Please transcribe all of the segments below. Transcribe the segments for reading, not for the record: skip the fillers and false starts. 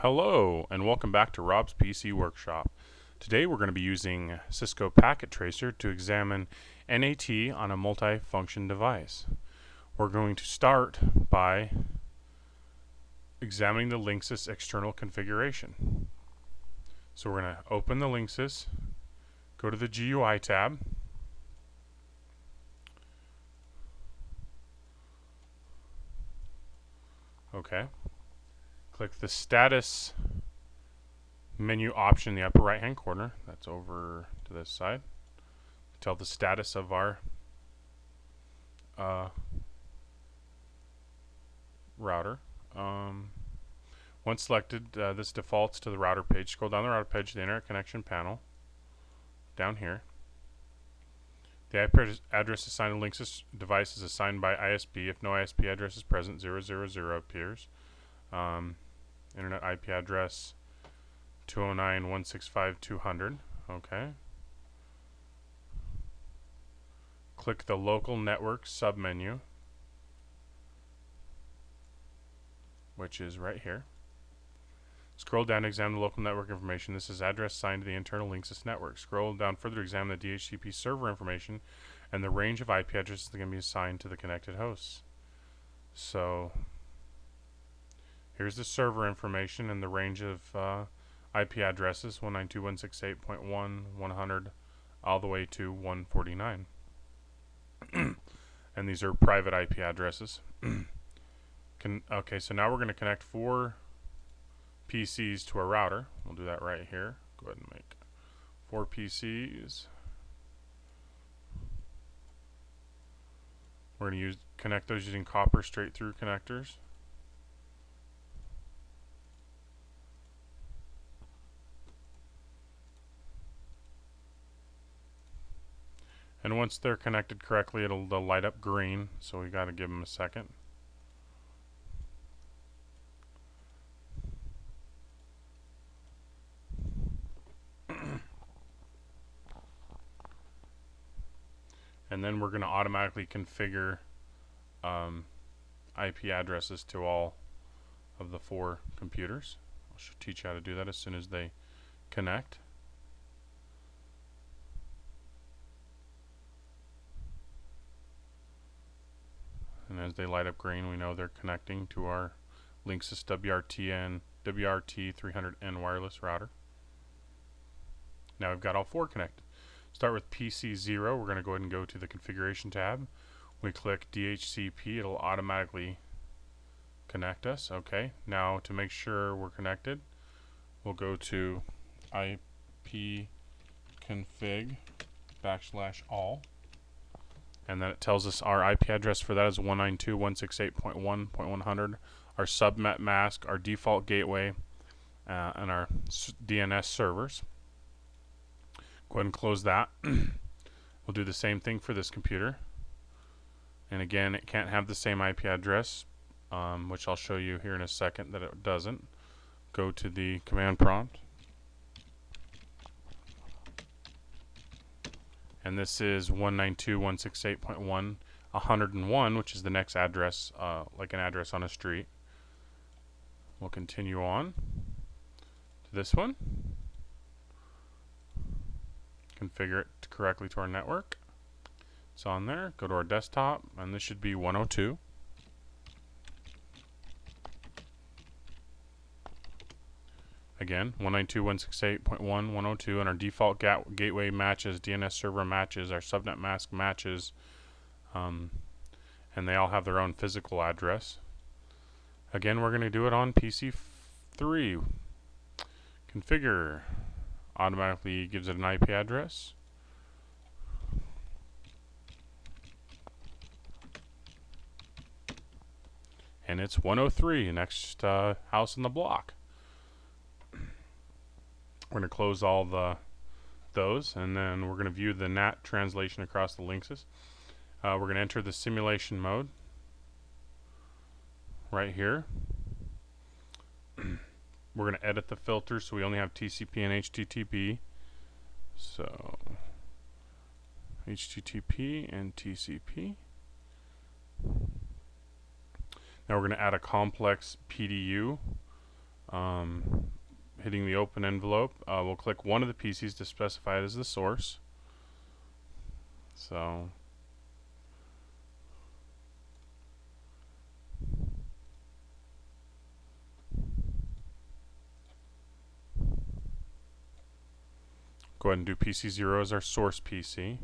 Hello and welcome back to Rob's PC Workshop. Today we're going to be using Cisco Packet Tracer to examine NAT on a multi-function device. We're going to start by examining the Linksys external configuration. So we're going to open the Linksys, go to the GUI tab, click the status menu option in the upper right hand corner. That's over to this side. Tell the status of our router. Once selected, this defaults to the router page. Scroll down the router page to the internet connection panel down here. The IP address assigned to Linksys device is assigned by ISP. If no ISP address is present, 000 appears. Internet IP address 209.165.200. Okay. Click the local network submenu, which is right here. Scroll down to examine the local network information. This is address assigned to the internal Linksys network. Scroll down further to examine the DHCP server information and the range of IP addresses that can be assigned to the connected hosts. So here's the server information and the range of IP addresses, 192.168.1, 100, all the way to 149. And these are private IP addresses. Okay, so now we're going to connect 4 PCs to a router. We'll do that right here. Go ahead and make 4 PCs. We're going to connect those using copper straight through connectors. And once they're connected correctly, they'll light up green, so we got to give them a second. And then we're going to automatically configure IP addresses to all of the 4 computers. I'll teach you how to do that as soon as they connect. And as they light up green, we know they're connecting to our Linksys WRT300N wireless router. Now we've got all 4 connected. Start with PC0. We're going to go ahead and go to the configuration tab. We click DHCP. It'll automatically connect us. Okay. Now to make sure we're connected, we'll go to ipconfig/all. And then it tells us our IP address for that is 192.168.1.100. Our subnet mask, our default gateway, and our DNS servers. Go ahead and close that. We'll do the same thing for this computer. And again, it can't have the same IP address, which I'll show you here in a second that it doesn't. Go to the command prompt. And this is 192.168.1.101, which is the next address, like an address on a street. We'll continue on to this one. Configure it correctly to our network. It's on there. Go to our desktop, and this should be 102. Again, 192.168.1.102, and our default gateway matches, DNS server matches, our subnet mask matches, and they all have their own physical address. Again, we're going to do it on PC3. Configure. Automatically gives it an IP address. And it's 103, next house in the block. We're going to close all those, and then we're going to view the NAT translation across the Linksys. We're going to enter the simulation mode right here. We're going to edit the filters so we only have TCP and HTTP. So HTTP and TCP. Now we're going to add a complex PDU Hitting the open envelope, we'll click one of the PCs to specify it as the source. So go ahead and do PC0 as our source PC.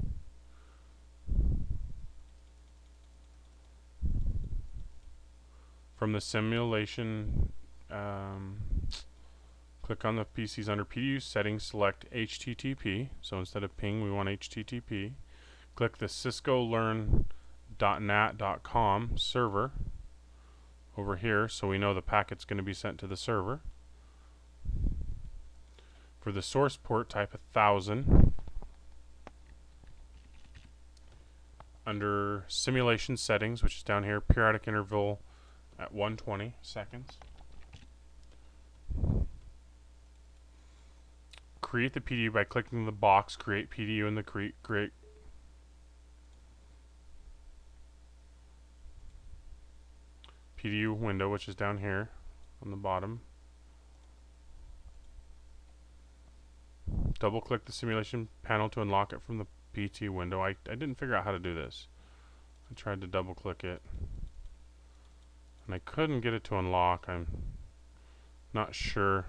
From the simulation, click on the PCs under PDU settings, select HTTP. So instead of ping, we want HTTP. Click the Cisco learn.nat.com server over here, so we know the packet's going to be sent to the server. For the source port, type 1000. Under simulation settings, which is down here, periodic interval at 120 seconds. Create the PDU by clicking the box Create PDU in the create PDU window, which is down here on the bottom. Double click the simulation panel to unlock it from the PT window. I didn't figure out how to do this. I tried to double click it and I couldn't get it to unlock. I'm not sure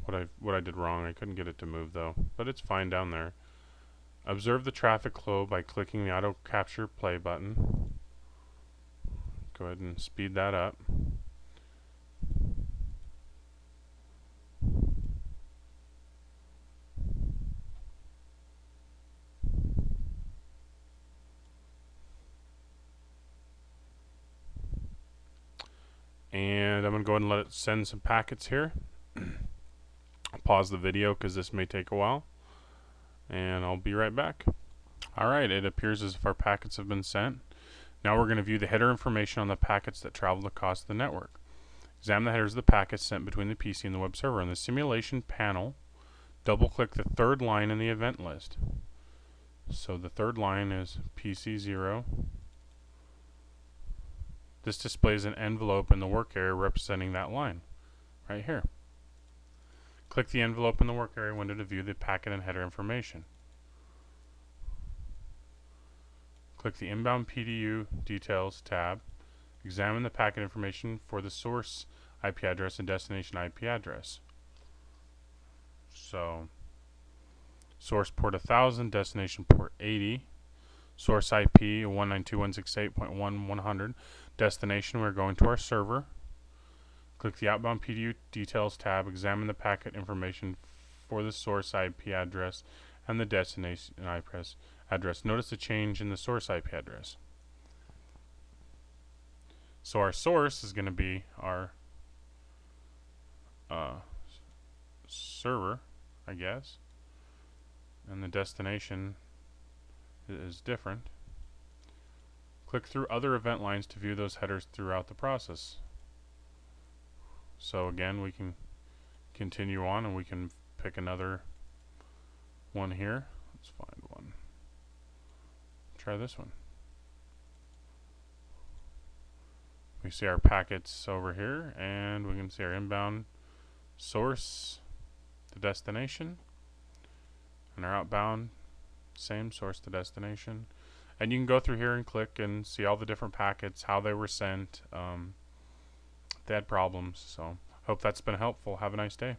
what I did wrong. I couldn't get it to move though, but it's fine down there. Observe the traffic flow by clicking the auto capture play button. Go ahead and speed that up. And I'm going to go ahead and let it send some packets here. I'll pause the video because this may take a while. And I'll be right back. Alright, it appears as if our packets have been sent. Now we're going to view the header information on the packets that traveled across the network. Examine the headers of the packets sent between the PC and the web server. In the simulation panel, double-click the third line in the event list. So the third line is PC0. This displays an envelope in the work area representing that line, right here. Click the envelope in the work area window to view the packet and header information. Click the Inbound PDU Details tab. Examine the packet information for the source IP address and destination IP address. So, source port 1000, destination port 80. Source IP 192.168.1.100. Destination, we're going to our server. Click the Outbound PDU Details tab. Examine the packet information for the source IP address and the destination IP address. Notice the change in the source IP address. So our source is going to be our server, I guess, and the destination is different. Click through other event lines to view those headers throughout the process. So again, we can continue on and we can pick another one here. Let's find one. Try this one. We see our packets over here, and we can see our inbound source, the destination, and our outbound, same source to destination. And you can go through here and click and see all the different packets, how they were sent, if they had problems. So hope that's been helpful. Have a nice day.